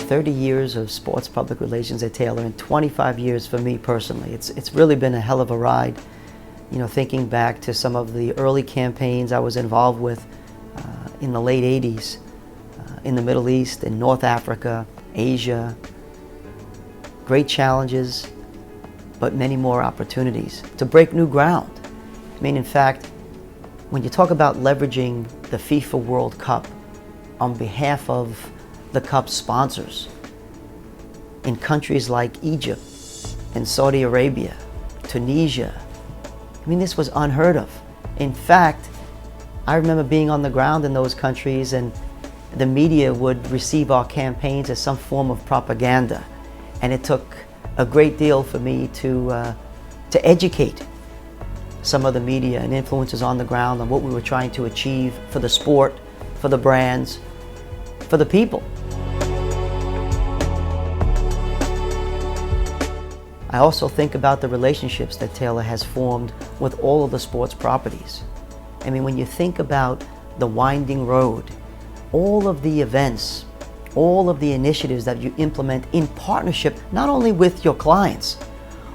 30 years of sports public relations at Taylor and 25 years for me personally. It's really been a hell of a ride. You know, thinking back to some of the early campaigns I was involved with in the late 80s, in the Middle East, in North Africa, Asia. Great challenges, but many more opportunities to break new ground. I mean, in fact, when you talk about leveraging the FIFA World Cup on behalf of the Cup's sponsors in countries like Egypt and Saudi Arabia, Tunisia, I mean, this was unheard of. In fact, I remember being on the ground in those countries and the media would receive our campaigns as some form of propaganda. And it took a great deal for me to educate some of the media and influencers on the ground on what we were trying to achieve for the sport, for the brands, for the people. I also think about the relationships that Taylor has formed with all of the sports properties. I mean, when you think about the winding road, all of the events, all of the initiatives that you implement in partnership, not only with your clients,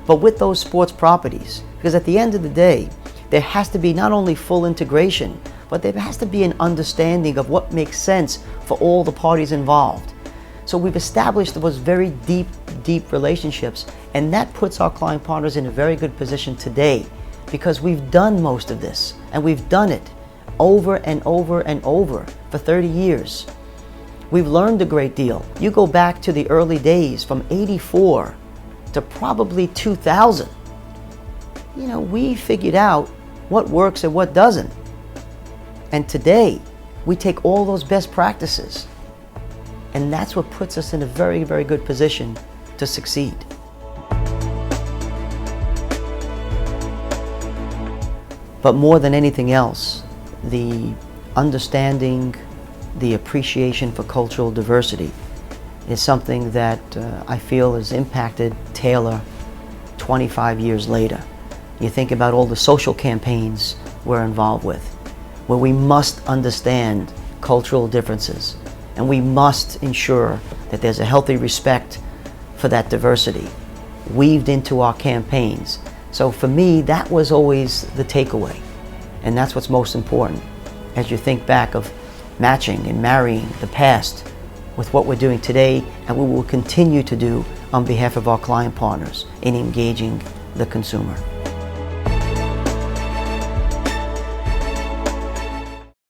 but with those sports properties. Because at the end of the day, there has to be not only full integration, but there has to be an understanding of what makes sense for all the parties involved. So we've established those very deep relationships, and that puts our client partners in a very good position today because we've done most of this, and we've done it over and over and over for 30 years. We've learned a great deal. You go back to the early days from '84 to probably 2000. You know, we figured out what works and what doesn't. And today, we take all those best practices, and that's what puts us in a very, very good position to succeed. But more than anything else, the understanding, the appreciation for cultural diversity is something that I feel has impacted Taylor 25 years later. You think about all the social campaigns we're involved with, where we must understand cultural differences, and we must ensure that there's a healthy respect for that diversity weaved into our campaigns. So for me, that was always the takeaway, and that's what's most important as you think back of matching and marrying the past with what we're doing today and what we will continue to do on behalf of our client partners in engaging the consumer.